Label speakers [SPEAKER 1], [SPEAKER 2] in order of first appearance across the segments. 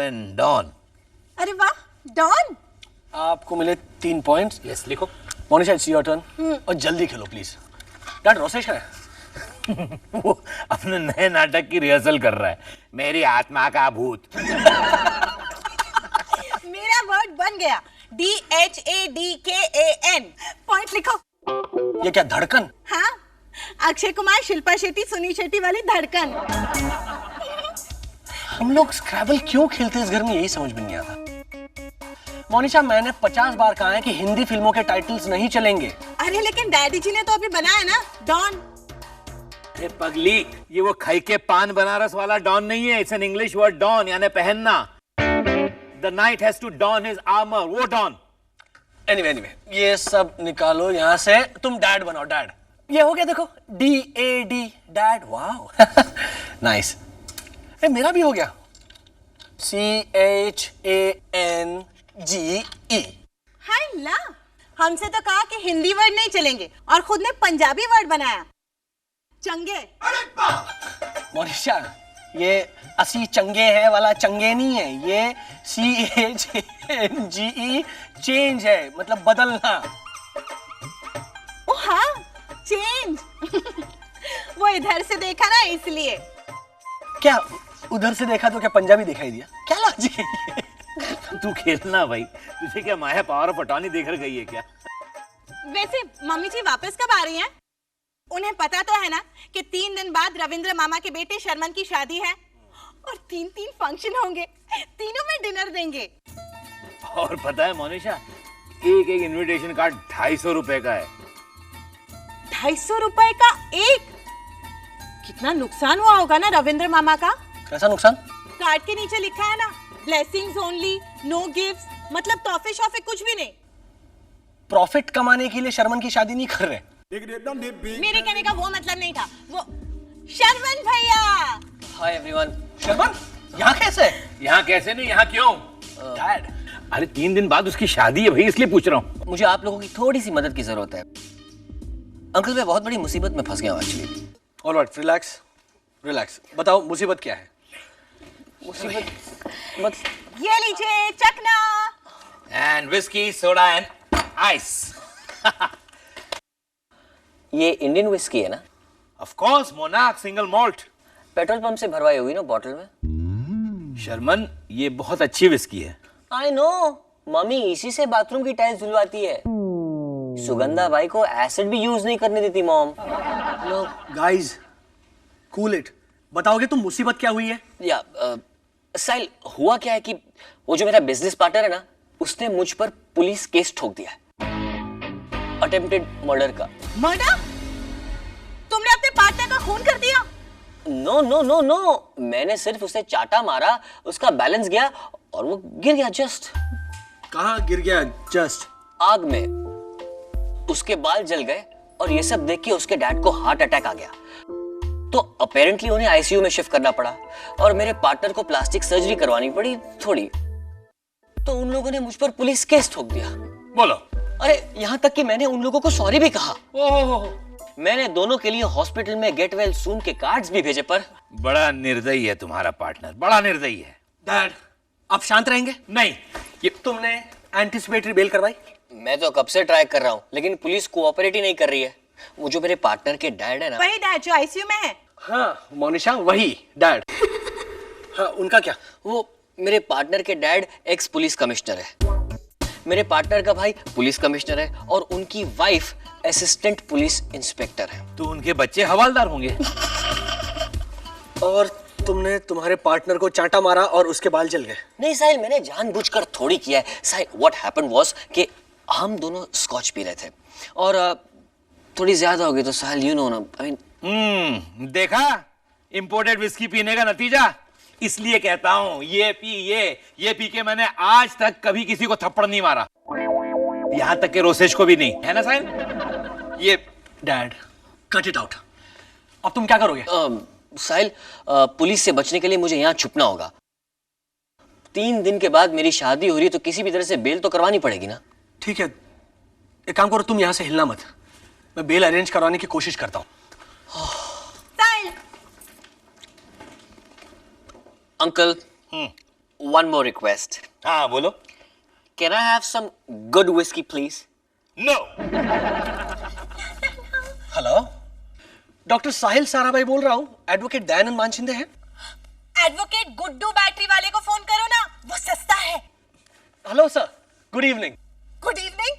[SPEAKER 1] Heroine don.
[SPEAKER 2] अरे वाह, don.
[SPEAKER 3] आपको मिले 3 पॉइंट्स।
[SPEAKER 1] यस, लिखो।
[SPEAKER 3] मोनिशा, इट्स योर टर्न और जल्दी खेलो प्लीज। डैड, रोसेश है
[SPEAKER 1] वो अपने नए नाटक की रिहर्सल कर रहा है, मेरी आत्मा का भूत।
[SPEAKER 2] मेरा वर्ड बन गया, DHADKAN। पॉइंट लिखो।
[SPEAKER 3] ये क्या धड़कन?
[SPEAKER 2] हाँ, अक्षय कुमार, शिल्पा शेट्टी, सुनील शेट्टी वाली धड़कन।
[SPEAKER 3] हम लोग स्क्रैबल क्यों खेलते हैं इस घर में, यही समझ में नहीं आता। मोनिशा, मैंने 50 बार कहा है कि हिंदी फिल्मों के टाइटल्स नहीं चलेंगे।
[SPEAKER 2] अरे लेकिन डैडी जी ने तो अभी बनाया ना, डॉन।
[SPEAKER 1] अरे पगली, ये वो खाई के पान बनारस वाला डॉन नहीं है। It's an English word, don यानी पहनना। The knight has to don his armour, वो डॉन।
[SPEAKER 3] एनीवे, ये सब निकालो यहाँ से। तुम डैड बनाओ, डैड। ये हो गया, देखो, DAD, डैड। Wow, nice. मेरा भी हो गया, CHANGE।
[SPEAKER 2] हाय ला, हमसे तो कहा कि हिंदी वर्ड नहीं चलेंगे और खुद ने पंजाबी वर्ड बनाया, चंगे।
[SPEAKER 3] मोनिशा, ये असी चंगे है वाला चंगे नहीं है, ये CHANGE, चेंज है, मतलब बदलना।
[SPEAKER 2] ओ हाँ, चेंज। वो इधर से देखा ना, इसलिए।
[SPEAKER 3] क्या उधर से देखा तो क्या पंजाबी दिखाई दिया? क्या लॉजिक है ये?
[SPEAKER 1] तू खेलना भाई, तुझे क्या माया पावर ऑफ अटॉर्नी देकर गई है क्या?
[SPEAKER 2] वैसे मम्मी जी वापस कब आ रही हैं? उन्हें पता तो है ना कि 3 दिन बाद रविंद्र मामा के बेटे शर्मन की शादी है और 3 फंक्शन होंगे, तीनों में डिनर देंगे।
[SPEAKER 1] और पता है मोनिशा, एक इनविटेशन कार्ड 250 रुपए का है।
[SPEAKER 2] 250 रुपए का एक? कितना नुकसान हुआ होगा ना रविंद्र मामा का।
[SPEAKER 3] कैसा नुकसान?
[SPEAKER 2] कार्ड के नीचे लिखा है ना, ब्लेसिंग्स ओनली, नो गिफ्ट्स, मतलब तोहफे शोफे कुछ भी नहीं।
[SPEAKER 3] प्रॉफिट कमाने के लिए शर्मन की शादी नहीं कर रहे।
[SPEAKER 2] मेरे कहने का वो मतलब नहीं था, वो शर्मन भैया।
[SPEAKER 3] Hi everyone. शर्मन यहाँ कैसे?
[SPEAKER 1] यहाँ कैसे नहीं, यहाँ क्यों?
[SPEAKER 3] डैड,
[SPEAKER 1] अरे 3 दिन बाद उसकी शादी है भाई, इसलिए पूछ रहा हूँ।
[SPEAKER 4] मुझे आप लोगों की थोड़ी सी मदद की जरूरत है। अंकल, मैं बहुत बड़ी मुसीबत में फंस गया हूँ एक्चुअली।
[SPEAKER 3] Alright, relax relax. बताओ मुसीबत क्या है?
[SPEAKER 4] मुसीबत मत।
[SPEAKER 2] ये लीजिए चखना।
[SPEAKER 1] And whisky, soda and ice.
[SPEAKER 4] ये इंडियन विस्की है ना?
[SPEAKER 1] Of course, monarch single malt.
[SPEAKER 4] Petrol pump से भरवाई होगी ना बॉटल में?
[SPEAKER 1] शर्मन, ये बहुत अच्छी विस्की है।
[SPEAKER 4] आई नो, मम्मी इसी से बाथरूम की टाइल्स धुलवाती है। सुगंधा बाई को एसिड भी यूज नहीं करने देती mom.
[SPEAKER 3] Hello guys, cool it. बताओगे तुम मुसीबत क्या हुई है?
[SPEAKER 4] या साहिल, हुआ क्या है कि वो जो मेरा बिजनेस पार्टनर है ना, उसने मुझ पर पुलिस केस ठोक दिया है, अटेम्प्टेड मर्डर का।
[SPEAKER 2] मर्डर? तुमने अपने पार्टनर का खून कर दिया?
[SPEAKER 4] नो नो नो नो, मैंने सिर्फ उसे चाटा मारा, उसका बैलेंस गया और वो गिर गया जस्ट।
[SPEAKER 3] कहाँ गिर गया जस्ट?
[SPEAKER 4] आग में। उसके बाल जल गए और ये सब देख के उसके डैड को हार्ट अटैक आ गया, तो अपेरेंटली उन्हें आईसीयू में शिफ्ट करना पड़ा और मेरे पार्टनर को प्लास्टिक सर्जरी करवानी पड़ी थोड़ी। तो उन लोगों ने मुझ पर पुलिस केस ठोक दिया।
[SPEAKER 1] बोलो।
[SPEAKER 4] अरे यहाँ तक कि मैंने उन लोगों को सॉरी भी कहा।
[SPEAKER 1] ओह,
[SPEAKER 4] मैंने दोनों के लिए हॉस्पिटल में गेट वेल सून के कार्ड्स भी भेजे, पर
[SPEAKER 1] बड़ा निर्दयी है तुम्हारा पार्टनर, बड़ा निर्दयी है।
[SPEAKER 3] डैड, आप शांत रहेंगे?
[SPEAKER 1] नहीं,
[SPEAKER 3] ये तुमने एंटिसिपेटरी बेल करवाई?
[SPEAKER 4] मैं तो कब से ट्राई कर रहा हूँ, लेकिन पुलिस कोऑपरेट ही नहीं कर रही है। वो जो मेरे पार्टनर के डैड है ना,
[SPEAKER 2] वही डैड जो आईसीयू में है।
[SPEAKER 3] हाँ मोनिशा, वही डैड। हाँ, उनका क्या?
[SPEAKER 4] वो मेरे पार्टनर के डैड एक्स पुलिस कमिश्नर है, मेरे पार्टनर का भाई पुलिस कमिश्नर है और उनकी वाइफ असिस्टेंट पुलिस इंस्पेक्टर है।
[SPEAKER 1] तो उनके बच्चे हवालदार होंगे।
[SPEAKER 3] और तुमने तुम्हारे पार्टनर को चांटा मारा और उसके बाल जल गए?
[SPEAKER 4] नहीं साहिल, मैंने जानबूझकर थोड़ी किया है। साहिल, व्हाट हैपेंड वाज कि हम दोनों स्कॉच पी रहे थे और थोड़ी ज्यादा हो गई, तो साहिल यू नो ना, आई मीन।
[SPEAKER 1] देखा इंपोर्टेड विस्की पीने का नतीजा। इसलिए कहता हूं, ये पी के मैंने आज तक कभी किसी को थप्पड़ नहीं मारा, यहां तक के रोसेश को भी नहीं, है ना साहिल?
[SPEAKER 3] ये डैड, कट इट आउट। अब तुम क्या करोगे?
[SPEAKER 4] साहिल, पुलिस से बचने के लिए मुझे यहाँ छुपना होगा। 3 दिन के बाद मेरी शादी हो रही है, तो किसी भी तरह से बेल तो करवानी पड़ेगी ना।
[SPEAKER 3] ठीक है, एक काम करो, तुम यहाँ से हिलना मत। मैं बेल अरेंज करवाने की कोशिश करता हूँ।
[SPEAKER 2] साहिल,
[SPEAKER 4] अंकल, one more request.
[SPEAKER 1] हाँ बोलो.
[SPEAKER 4] Can I have some good whiskey, please?
[SPEAKER 1] No.
[SPEAKER 3] Hello, doctor Sahil Sarabhai बोल रहा हूँ. एडवोकेट दयानंद मानशिंदे हैं.
[SPEAKER 2] एडवोकेट गुड्डू बैटरी वाले को फोन करो ना, वो सस्ता है.
[SPEAKER 3] Hello sir, good evening.
[SPEAKER 2] Good evening.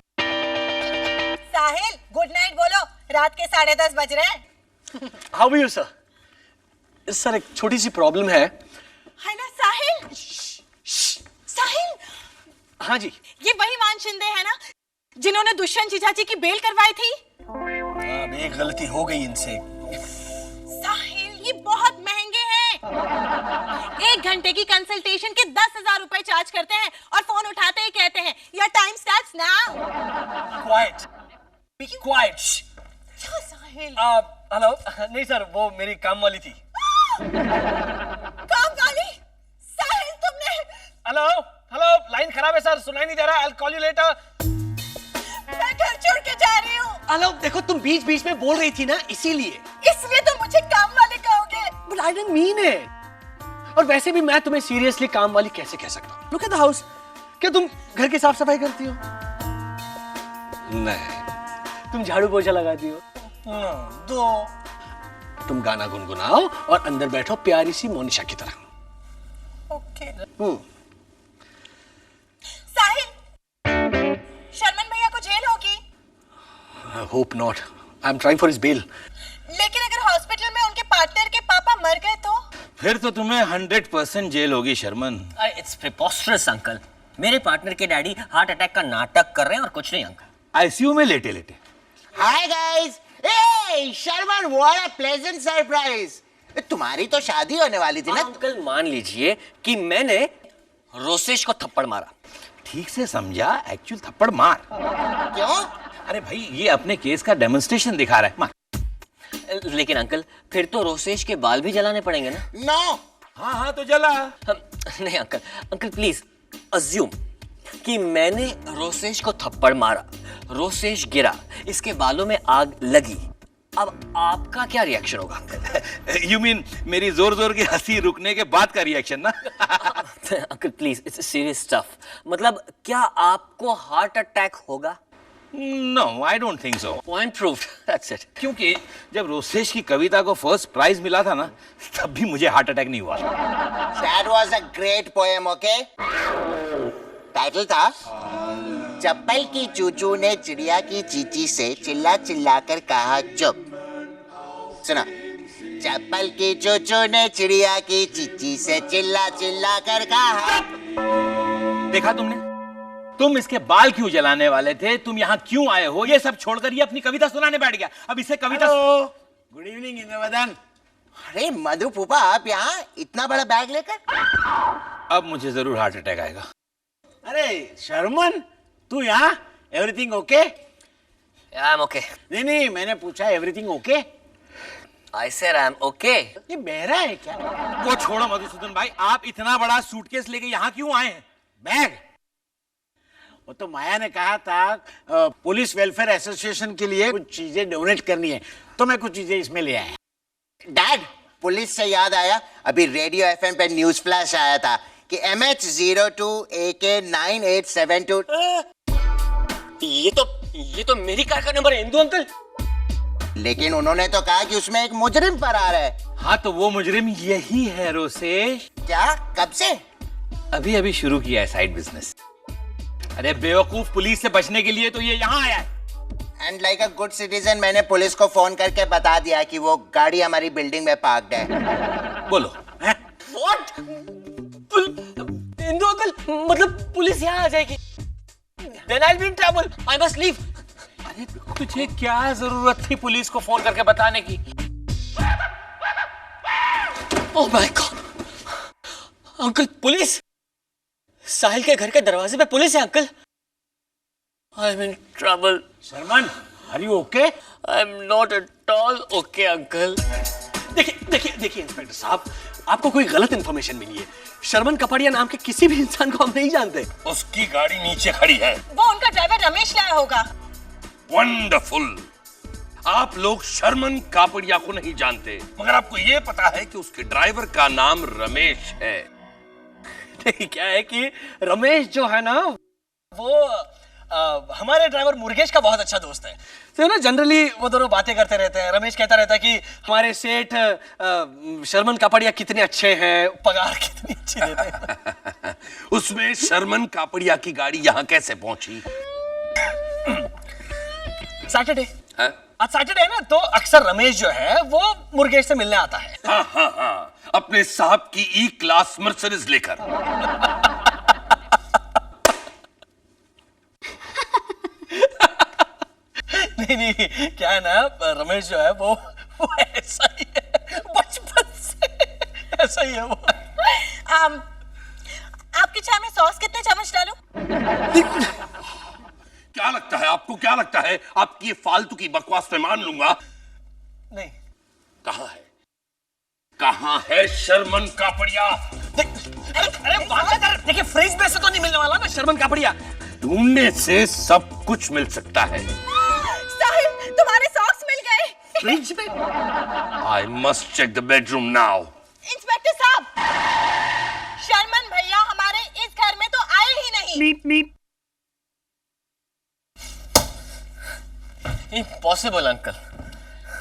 [SPEAKER 2] Sahil, good night बोलो, रात के 10:30 बज रहे हैं.
[SPEAKER 3] How are you sir? Sir, एक छोटी सी प्रॉब्लम है.
[SPEAKER 2] है ना साहिल? साहिल,
[SPEAKER 3] हाँ जी.
[SPEAKER 2] ये वही मानशिंदे है ना जिन्होंने दुष्यंत जीजाजी की बेल करवाई थी?
[SPEAKER 3] अब एक गलती हो गई इनसे.
[SPEAKER 2] साहिल, ये बहुत महंगे हैं. 1 घंटे की कंसल्टेशन के 10,000 रुपए चार्ज करते हैं और फोन उठाते ही कहते हैं your time starts now.
[SPEAKER 3] Quiet, be quiet.
[SPEAKER 2] Sahil,
[SPEAKER 3] hello. नहीं सर, वो मेरी काम वाली थी.
[SPEAKER 2] काम वाली? साहिल, तुमने?
[SPEAKER 3] हेलो हेलो, लाइन खराब है सर, सुनाई नहीं दे रहा. I will call you later.
[SPEAKER 2] मैं घर छोड़ के जा रही हूँ.
[SPEAKER 3] हेलो, देखो तुम बीच बीच में बोल रही थी ना, इसीलिए.
[SPEAKER 2] इसलिए तुम मुझे काम वाले कहोगे?
[SPEAKER 3] But I didn't mean it. और वैसे भी मैं तुम्हें सीरियसली काम वाली कैसे कह सकता हूँ? Look at the house. क्या तुम घर की साफ सफाई करती हो? नहीं. तुम झाड़ू पोछा लगाती हो? दो. तुम गाना गुनगुनाओ और अंदर बैठो प्यारी सी मोनिशा की तरह.
[SPEAKER 2] ओके. साहिल, शर्मन भैया को जेल होगी.
[SPEAKER 3] I hope not. I'm trying for his bail.
[SPEAKER 2] लेकिन अगर हॉस्पिटल में उनके पार्टनर के पापा मर गए तो?
[SPEAKER 1] फिर तो तुम्हें 100% जेल होगी शर्मन.
[SPEAKER 4] It's preposterous, uncle. मेरे पार्टनर के डैडी हार्ट अटैक का नाटक कर रहे हैं और कुछ नहीं अंकल.
[SPEAKER 1] आईसीयू में लेटे लेटे.
[SPEAKER 5] Hi guys! Hey, Sharman, what a pleasant surprise! तुम्हारी तो शादी होने वाली थी ना?
[SPEAKER 4] अंकल मान लीजिए कि मैंने रोसेश को थप्पड़ मारा.
[SPEAKER 1] ठीक से समझा, एक्चुअल थप्पड़ मार.
[SPEAKER 5] क्यों?
[SPEAKER 1] अरे भाई, ये अपने केस का डेमोन्स्ट्रेशन दिखा रहा है. मार.
[SPEAKER 4] लेकिन अंकल, फिर तो रोसेश के बाल भी जलाने पड़ेंगे ना.
[SPEAKER 5] No!
[SPEAKER 1] हाँ तो जला.
[SPEAKER 4] नहीं अंकल, अंकल प्लीज अज्यूम कि मैंने रोसेश को थप्पड़ मारा, रोसेश गिरा, इसके बालों में आग लगी. अब आपका क्या रिएक्शन होगा अंकल?
[SPEAKER 1] यू मीन मेरी जोर जोर की हंसी रुकने के बाद का रिएक्शन ना?
[SPEAKER 4] Uncle please, it's serious stuff. मतलब क्या आपको हार्ट अटैक होगा?
[SPEAKER 1] No, I don't think so.
[SPEAKER 4] Point proved. That's it.
[SPEAKER 1] क्योंकि जब रोसेश की कविता को फर्स्ट प्राइज मिला था ना, तब भी मुझे हार्ट अटैक नहीं हुआ.
[SPEAKER 5] That was a great poem, okay? Title था चप्पल की चूचू ने चिड़िया की चींची से चिल्ला चिल्ला कर कहा चुप. सुना. चप्पल की चूचू ने चिड़िया की चींची से चिल्ला चिल्ला कर कहा.
[SPEAKER 1] देखा तुमने? तुम इसके बाल क्यों जलाने वाले थे? तुम यहाँ क्यों आए हो? ये सब छोड़कर ये अपनी कविता सुनाने बैठ गया. अब इसे कविता.
[SPEAKER 5] Good evening Indravadan. अरे मधु फूफा, आप यहाँ इतना बड़ा बैग लेकर?
[SPEAKER 1] अब मुझे जरूर हार्ट अटैक आएगा.
[SPEAKER 6] अरे शर्मन, तू यहाँ? Everything okay?
[SPEAKER 4] I am okay.
[SPEAKER 6] नहीं, मैंने पूछा everything okay?
[SPEAKER 4] I said I am okay.
[SPEAKER 6] ये बहरा है क्या?
[SPEAKER 1] वो छोड़ो मधुसूदन भाई, आप इतना बड़ा सूटकेस लेके यहाँ क्यों आए हैं?
[SPEAKER 6] बैग? वो तो माया ने कहा था पुलिस वेलफेयर एसोसिएशन के लिए कुछ चीजें डोनेट करनी है, तो मैं कुछ चीजें इसमें ले आया.
[SPEAKER 5] डैड, पुलिस से याद आया, अभी रेडियो एफएम पे न्यूज फ्लैश आया था कि MH02 AK 9872.
[SPEAKER 4] ये तो मेरी कार का नंबर है इंदु अंकल.
[SPEAKER 5] लेकिन उन्होंने तो कहा कि उसमें एक मुजरिम फरार है.
[SPEAKER 1] हाँ तो वो मुजरिम यही है रोसेश.
[SPEAKER 5] क्या? कब से?
[SPEAKER 1] अभी अभी शुरू किया है साइड बिजनेस. अरे बेवकूफ, पुलिस से बचने के लिए तो ये यहाँ आया है.
[SPEAKER 5] And like a good citizen मैंने पुलिस को फोन करके बता दिया कि वो गाड़ी हमारी बिल्डिंग में पार्क्ड है.
[SPEAKER 1] बोलो.
[SPEAKER 4] व्हाट? इंदु अंकल, मतलब पुलिस यहाँ आ जाएगी? Then I'll be in trouble. I must leave.
[SPEAKER 1] अरे तुझे क्या जरूरत थी पुलिस को फोन करके बताने की?
[SPEAKER 4] Oh my God. Uncle, police? Sahil के घर के दरवाजे पे पुलिस है uncle. I'm in trouble.
[SPEAKER 6] Sharman, are you okay?
[SPEAKER 4] I'm not at all okay, uncle.
[SPEAKER 3] देखिए इंस्पेक्टर साहब, आपको कोई गलत इंफॉर्मेशन मिली है. शर्मन कपड़िया नाम के किसी भी इंसान को हम नहीं जानते.
[SPEAKER 1] उसकी गाड़ी नीचे खड़ी है.
[SPEAKER 2] वो उनका ड्राइवर रमेश लाया होगा.
[SPEAKER 7] वंडरफुल. आप लोग शर्मन कापड़िया को नहीं जानते, मगर आपको ये पता है कि उसके ड्राइवर का नाम रमेश है.
[SPEAKER 3] नहीं, क्या है कि रमेश जो है ना वो हमारे ड्राइवर मुर्गेश का बहुत अच्छा दोस्त है। तो ना जनरली वो दोनों बातें करते रहते हैं। रमेश कहता रहता है कि हमारे सेठ शर्मन कापड़िया कितने अच्छे हैं, पगार कितनी अच्छी देते हैं।
[SPEAKER 7] उसमें शर्मन कापड़िया की गाड़ी यहाँ कैसे पहुंची?
[SPEAKER 3] सैटरडे,
[SPEAKER 7] हाँ?
[SPEAKER 3] आज सैटरडे है ना, तो अक्सर रमेश जो है वो मुर्गेश से मिलने आता है।
[SPEAKER 7] हाँ हाँ हाँ, अपने साहब की ई क्लास मर्सिडीज लेकर।
[SPEAKER 3] नहीं नहीं, क्या है ना, रमेश जो है वो ऐसा ही है, बचपन से ऐसा ही है वो।
[SPEAKER 2] आपकी चाय में सॉस कितने चम्मच डालूं?
[SPEAKER 7] क्या लगता है आपको, क्या लगता है? आपकी ये फालतू की बकवास मैं मान लूंगा।
[SPEAKER 3] नहीं,
[SPEAKER 7] कहाँ है शर्मन कापड़िया?
[SPEAKER 3] अरे वाह, देखिए फ्रिज में से तो नहीं मिलने वाला ना शर्मन कापड़िया।
[SPEAKER 7] ढूंढने से सब कुछ मिल सकता है।
[SPEAKER 2] साहिब, तुम्हारे सॉक्स मिल गए।
[SPEAKER 3] फ्रिज में?
[SPEAKER 7] I must check the bedroom now.
[SPEAKER 2] Inspector साहब, शर्मन भैया हमारे इस घर में तो आए ही नहीं।
[SPEAKER 3] मीप मीप। Impossible uncle.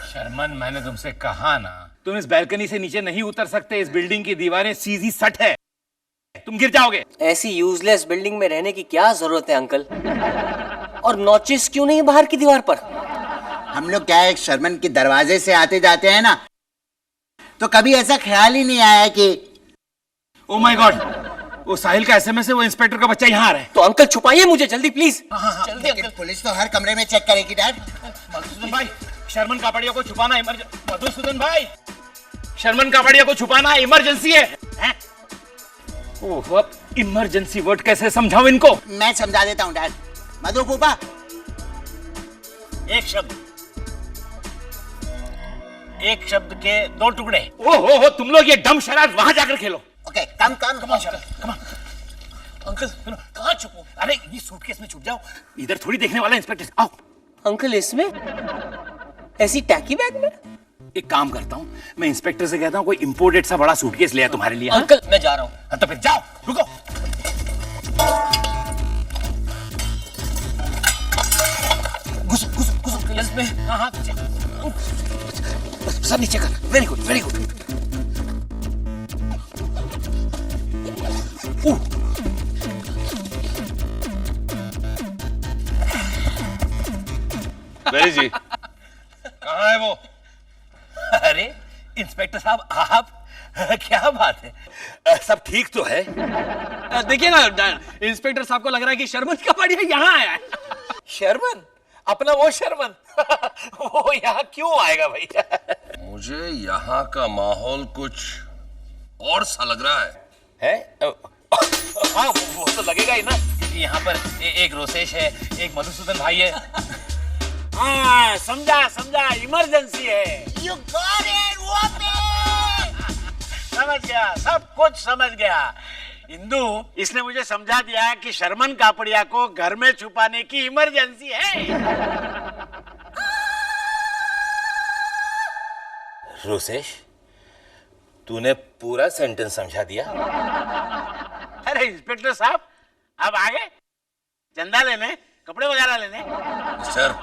[SPEAKER 1] शर्मन, मैंने तुमसे कहा ना, तुम इस बैल्कनी से नीचे नहीं उतर सकते। इस बिल्डिंग की दीवारें सीधी सट है, तुम गिर जाओगे।
[SPEAKER 4] ऐसी यूजलेस बिल्डिंग में रहने की क्या जरूरत है अंकल? और नॉचेस क्यों नहीं बाहर की दीवार पर?
[SPEAKER 5] हम लोग क्या है, शर्मन के दरवाजे से आते जाते हैं ना, तो कभी ऐसा ख्याल ही नहीं आया कि
[SPEAKER 1] ओ माय गॉड, वो साहिल का एसएमएस है, वो इंस्पेक्टर का बच्चा यहाँ आ रहा है।
[SPEAKER 4] तो अंकल छुपाइए मुझे जल्दी प्लीज।
[SPEAKER 3] जल्दी
[SPEAKER 5] लेकिन
[SPEAKER 3] अंकल।
[SPEAKER 5] पुलिस तो हर कमरे में चेक करेगी डैड।
[SPEAKER 1] मधुसूदन भाई, शर्मन कापड़िया को छुपाना मधुसूदन भाई, शर्मन कापड़िया को छुपाना इमरजेंसी है। ओह, अब इमरजेंसी वर्ड कैसे समझाऊं इनको?
[SPEAKER 5] मैं समझा देता हूँ डैड। मधु फूफा,
[SPEAKER 6] एक शब्द के दो टुकड़े।
[SPEAKER 1] ओहो, तुम लोग ये डम शराब वहां जाकर खेलो।
[SPEAKER 5] ओके, कम
[SPEAKER 3] अंकल कहाँ छुपो?
[SPEAKER 1] अरे ये सूटकेस में छुप जाओ, इधर थोड़ी देखने वाला इंस्पेक्टर। आओ।
[SPEAKER 4] अंकल इसमें ऐसी टैकी बैग में?
[SPEAKER 1] एक काम करता हूँ, मैं इंस्पेक्टर से कहता हूँ कोई इंपोर्टेड सा बड़ा सूटकेस ले आए तुम्हारे लिए। हाँ?
[SPEAKER 4] अंकल मैं जा रहा हूँ।
[SPEAKER 1] हाँ, तो फिर जाओ, रुको।
[SPEAKER 3] घुस इसमें। हाँ,
[SPEAKER 1] सर नीचे कर। Very good, very good.
[SPEAKER 7] Very जी, कहाँ है वो?
[SPEAKER 3] अरे इंस्पेक्टर साहब, आप क्या बात है?
[SPEAKER 1] सब ठीक तो है?
[SPEAKER 3] देखिए ना, इंस्पेक्टर साहब को लग रहा है कि शर्मन कापड़िया यहाँ आया है।
[SPEAKER 1] शर्मन? अपना वो शर्मन? वो यहाँ क्यों आएगा भाई?
[SPEAKER 7] मुझे यहाँ का माहौल कुछ और सा लग रहा है।
[SPEAKER 1] हाँ, वो तो लगेगा ही ना, क्योंकि यहाँ पर एक रोसेश है, एक मधुसूदन भाई है।
[SPEAKER 6] हाँ, समझा, इमरजेंसी है।
[SPEAKER 5] यू गॉट इट, वोपी।
[SPEAKER 6] समझ गया, सब कुछ समझ गया। इंदु, इसने मुझे समझा दिया कि शर्मन कापड़िया को घर में छुपाने की इमरजेंसी है।
[SPEAKER 1] रोसेश, तूने पूरा सेंटेंस समझा दिया।
[SPEAKER 6] अरे इंस्पेक्टर साहब, अब आगे चंदा लेने, कपड़े वगैरह लेने।
[SPEAKER 7] सर,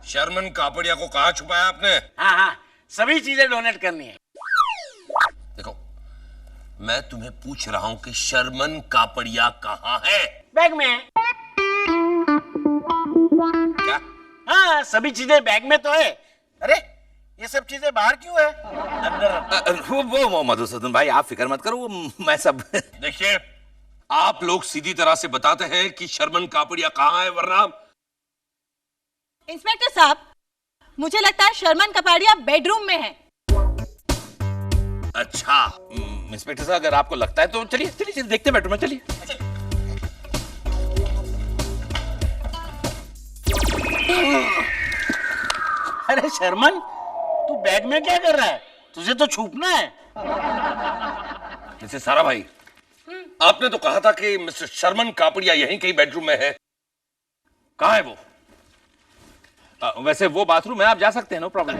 [SPEAKER 7] शर्मन कापड़िया को कहाँ छुपाया आपने?
[SPEAKER 6] हाँ, सभी चीजें डोनेट करनी है।
[SPEAKER 7] देखो, मैं तुम्हें पूछ रहा हूँ कि शर्मन कापड़िया कहाँ है?
[SPEAKER 6] बैग में।
[SPEAKER 7] क्या?
[SPEAKER 6] हाँ, सभी चीजें बैग में तो है। अरे ये सब चीजें बाहर क्यों है? अंदर।
[SPEAKER 1] वो मधुसूदन भाई, आप फिक्र मत करो, वो मैं सब।
[SPEAKER 7] देखिए, आप लोग सीधी तरह से बताते हैं कि शर्मन कापड़िया कहाँ है, वरना
[SPEAKER 2] इंस्पेक्टर साहब, मुझे लगता है शर्मन कपाड़िया बेडरूम में है।
[SPEAKER 7] अच्छा।
[SPEAKER 1] इंस्पेक्टर साहब, अगर आपको लगता है तो चलिए देखते हैं बेडरूम में, चलिए।
[SPEAKER 6] अरे शर्मन, तू बैग में क्या कर रहा है? तुझे तो छुपना है।
[SPEAKER 7] जैसे सारा भाई, आपने तो कहा था कि मिस्टर शर्मन कापड़िया यहीं कहीं बेडरूम में है। कहाँ है वो?
[SPEAKER 1] वैसे वो बाथरूम है, आप जा सकते हैं, नो प्रॉब्लम।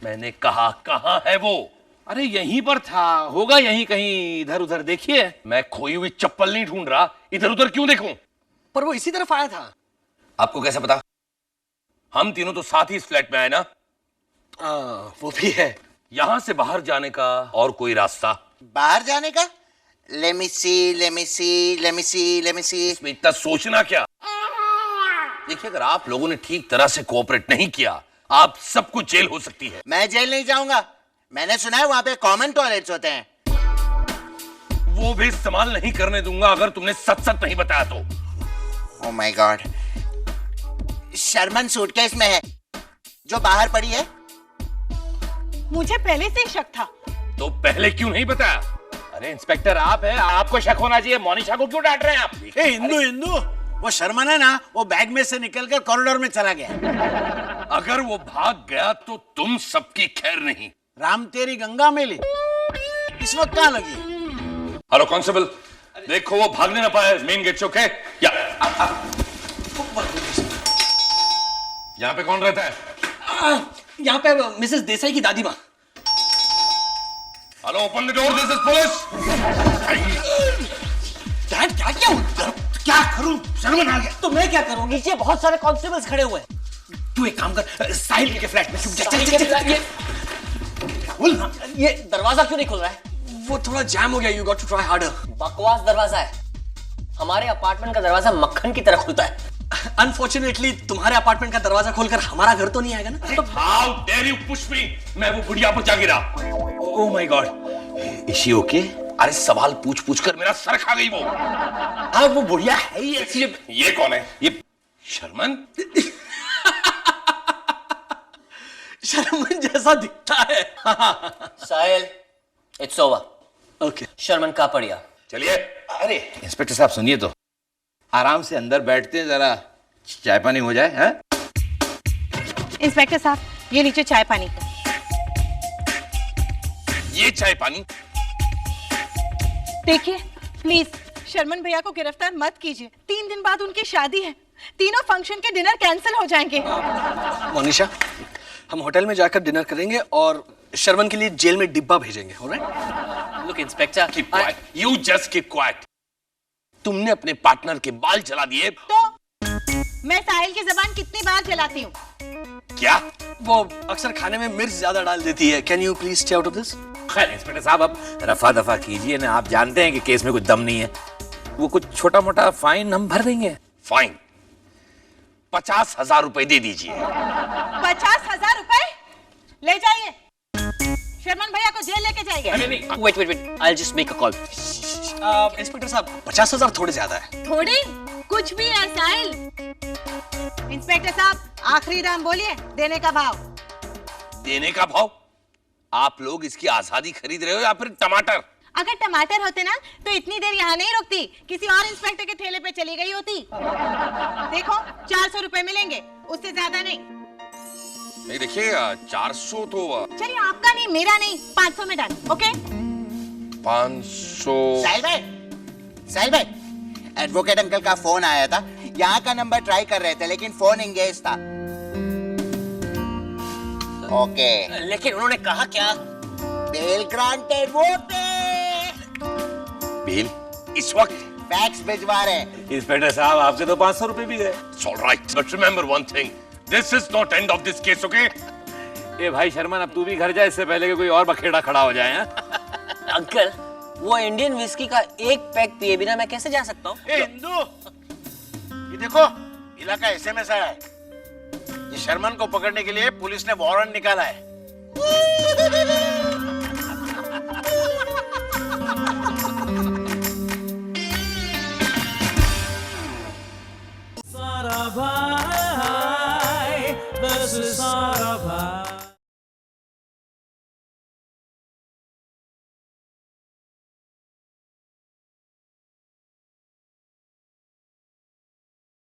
[SPEAKER 7] मैंने कहा कहाँ है वो?
[SPEAKER 1] अरे यहीं पर था, होगा यहीं कहीं, इधर उधर देखिए।
[SPEAKER 7] मैं खोई हुई चप्पल नहीं ढूंढ रहा, इधर उधर क्यों देखूं?
[SPEAKER 3] पर वो इसी तरफ आया था।
[SPEAKER 7] आपको कैसे पता? हम तीनों तो साथ ही इस फ्लैट में आए ना।
[SPEAKER 3] वो भी है।
[SPEAKER 7] यहां से बाहर जाने का और कोई रास्ता?
[SPEAKER 5] बाहर जाने का? लेमी सी
[SPEAKER 7] इसमें इतना सोचना क्या? देखिए, अगर आप लोगों ने ठीक तरह से कोऑपरेट नहीं किया, आप सबको जेल हो सकती है।
[SPEAKER 5] मैं जेल नहीं जाऊंगा। मैंने सुना है वहां पे कॉमन टॉयलेट्स होते हैं।
[SPEAKER 7] वो भी इस्तेमाल नहीं करने दूंगा अगर तुमने सच सच नहीं बताया तो।
[SPEAKER 5] Oh my god, Sharman suitcase में है जो बाहर पड़ी है।
[SPEAKER 2] मुझे पहले से ही शक था।
[SPEAKER 7] तो पहले क्यों नहीं बताया?
[SPEAKER 1] अरे इंस्पेक्टर आप है, आपको शक होना चाहिए। मोनिशा को क्यों डांट रहे हैं आप?
[SPEAKER 6] ए इंदू, वो शर्मन है ना, वो बैग में से निकलकर कॉरिडोर में चला गया।
[SPEAKER 7] अगर वो भाग गया तो तुम सबकी खैर नहीं।
[SPEAKER 6] राम तेरी गंगा मेली इस वक्त कहाँ लगी?
[SPEAKER 7] हेलो कांस्टेबल, देखो वो भागने ना पाए मेन गेट से। ओके, या यहाँ पे कौन रहता है?
[SPEAKER 3] यहाँ पे मिसेस देसाई की दादी माँ।
[SPEAKER 7] Hello, open the door, this is police.
[SPEAKER 3] Dad क्या किया?
[SPEAKER 6] क्या करूं? शर्मन आ गया।
[SPEAKER 3] तो मैं क्या करूं? नीचे बहुत सारे कांस्टेबल्स खड़े हुए हैं। तू एक काम कर, साहिल के फ्लैट में छुप जा। ये दरवाजा क्यों नहीं खुल रहा है? वो थोड़ा जैम हो गया। You got to try harder.
[SPEAKER 4] बकवास दरवाजा है। हमारे अपार्टमेंट का दरवाजा मक्खन की तरह खुलता है।
[SPEAKER 3] अनफॉर्चुनेटली तुम्हारे अपार्टमेंट का दरवाजा खोलकर हमारा घर तो नहीं आएगा ना।
[SPEAKER 7] How dare you push me? मैं वो बुढ़िया पर जा गिरा।
[SPEAKER 1] Oh my god, is she okay?
[SPEAKER 7] अरे सवाल पूछ पूछ कर मेरा सर खा गई वो।
[SPEAKER 3] हाँ, वो बुढ़िया है ही ऐसी।
[SPEAKER 7] ये कौन है? ये शर्मन?
[SPEAKER 3] शर्मन जैसा दिखता है।
[SPEAKER 4] Sahil, it's over.
[SPEAKER 3] Okay.
[SPEAKER 4] Sharman Kapadia.
[SPEAKER 7] चलिए।
[SPEAKER 1] अरे इंस्पेक्टर साहब सुनिए तो, आराम से अंदर बैठते हैं, जरा चाय पानी हो जाए। हैं?
[SPEAKER 2] इंस्पेक्टर साहब, ये लीजिए चाय पानी।
[SPEAKER 7] ये चाय पानी?
[SPEAKER 2] देखिए प्लीज, शर्मन भैया को गिरफ्तार मत कीजिए। 3 दिन बाद उनकी शादी है। तीनों फंक्शन के डिनर कैंसिल हो जाएंगे।
[SPEAKER 3] मोनिशा, हम होटल में जाकर डिनर करेंगे और शर्मन के लिए जेल में डिब्बा भेजेंगे। Alright?
[SPEAKER 4] Look inspector,
[SPEAKER 7] Keep quiet. You just keep quiet. तुमने अपने पार्टनर के बाल जला दिए।
[SPEAKER 2] तो मैं साहिल की जबान कितनी बार चलाती हूँ?
[SPEAKER 7] क्या?
[SPEAKER 3] वो अक्सर खाने में मिर्च ज्यादा डाल देती है। Can you please stay out of this?
[SPEAKER 1] खैर इंस्पेक्टर साहब, अब रफा दफा कीजिए ना। आप जानते हैं कि केस में कुछ दम नहीं है। वो कुछ छोटा मोटा फाइन हम भर देंगे।
[SPEAKER 7] फाइन 50,000 रुपए दे दीजिए।
[SPEAKER 2] 50,000 रुपए? ले जाइए, शर्मन भैया को जेल लेके जाइए।
[SPEAKER 1] अरे नहीं,
[SPEAKER 4] wait, I just make a call.
[SPEAKER 3] Inspector साहब, 50,000 थोड़े ज्यादा है।
[SPEAKER 2] थोड़ी कुछ भी है साहिल। इंस्पेक्टर साहब, आखिरी दाम बोलिए, देने का भाव।
[SPEAKER 7] देने का भाव? आप लोग इसकी आजादी खरीद रहे हो या फिर टमाटर?
[SPEAKER 2] अगर टमाटर होते ना तो इतनी देर यहाँ नहीं रुकती, किसी और इंस्पेक्टर के ठेले पे चली गई होती। देखो 400 रुपए मिलेंगे, उससे ज्यादा नहीं।
[SPEAKER 7] नहीं देखिए, 400 तो
[SPEAKER 2] चलिए, आपका नहीं, मेरा नहीं, 500 में डन। ओके?
[SPEAKER 7] 500।
[SPEAKER 5] साहिल भाई, एडवोकेट अंकल का फोन आया था। यहाँ का नंबर ट्राई कर रहे थे लेकिन फोन एंगेज था। ओके।
[SPEAKER 4] लेकिन उन्होंने कहा क्या?
[SPEAKER 5] Bell granted. वो पे
[SPEAKER 7] बेल इस वक्त?
[SPEAKER 5] फैक्स भिजवा रहे हैं।
[SPEAKER 1] इंस्पेक्टर साहब, आपके तो 500 रुपए भी गए।
[SPEAKER 7] It's all right, but remember one thing. This is not end of this case, okay?
[SPEAKER 1] ए भाई शर्मन, अब तू भी घर जाए इससे पहले कि कोई और बखेड़ा खड़ा हो जाए।
[SPEAKER 4] अंकल, वो इंडियन विस्की का एक पैक पिए बिना मैं कैसे जा सकता हूँ?
[SPEAKER 6] ए इंदू, ये देखो, इलाका एसएमएस आया है। ये शर्मन को पकड़ने के लिए पुलिस ने वारंट निकाला है।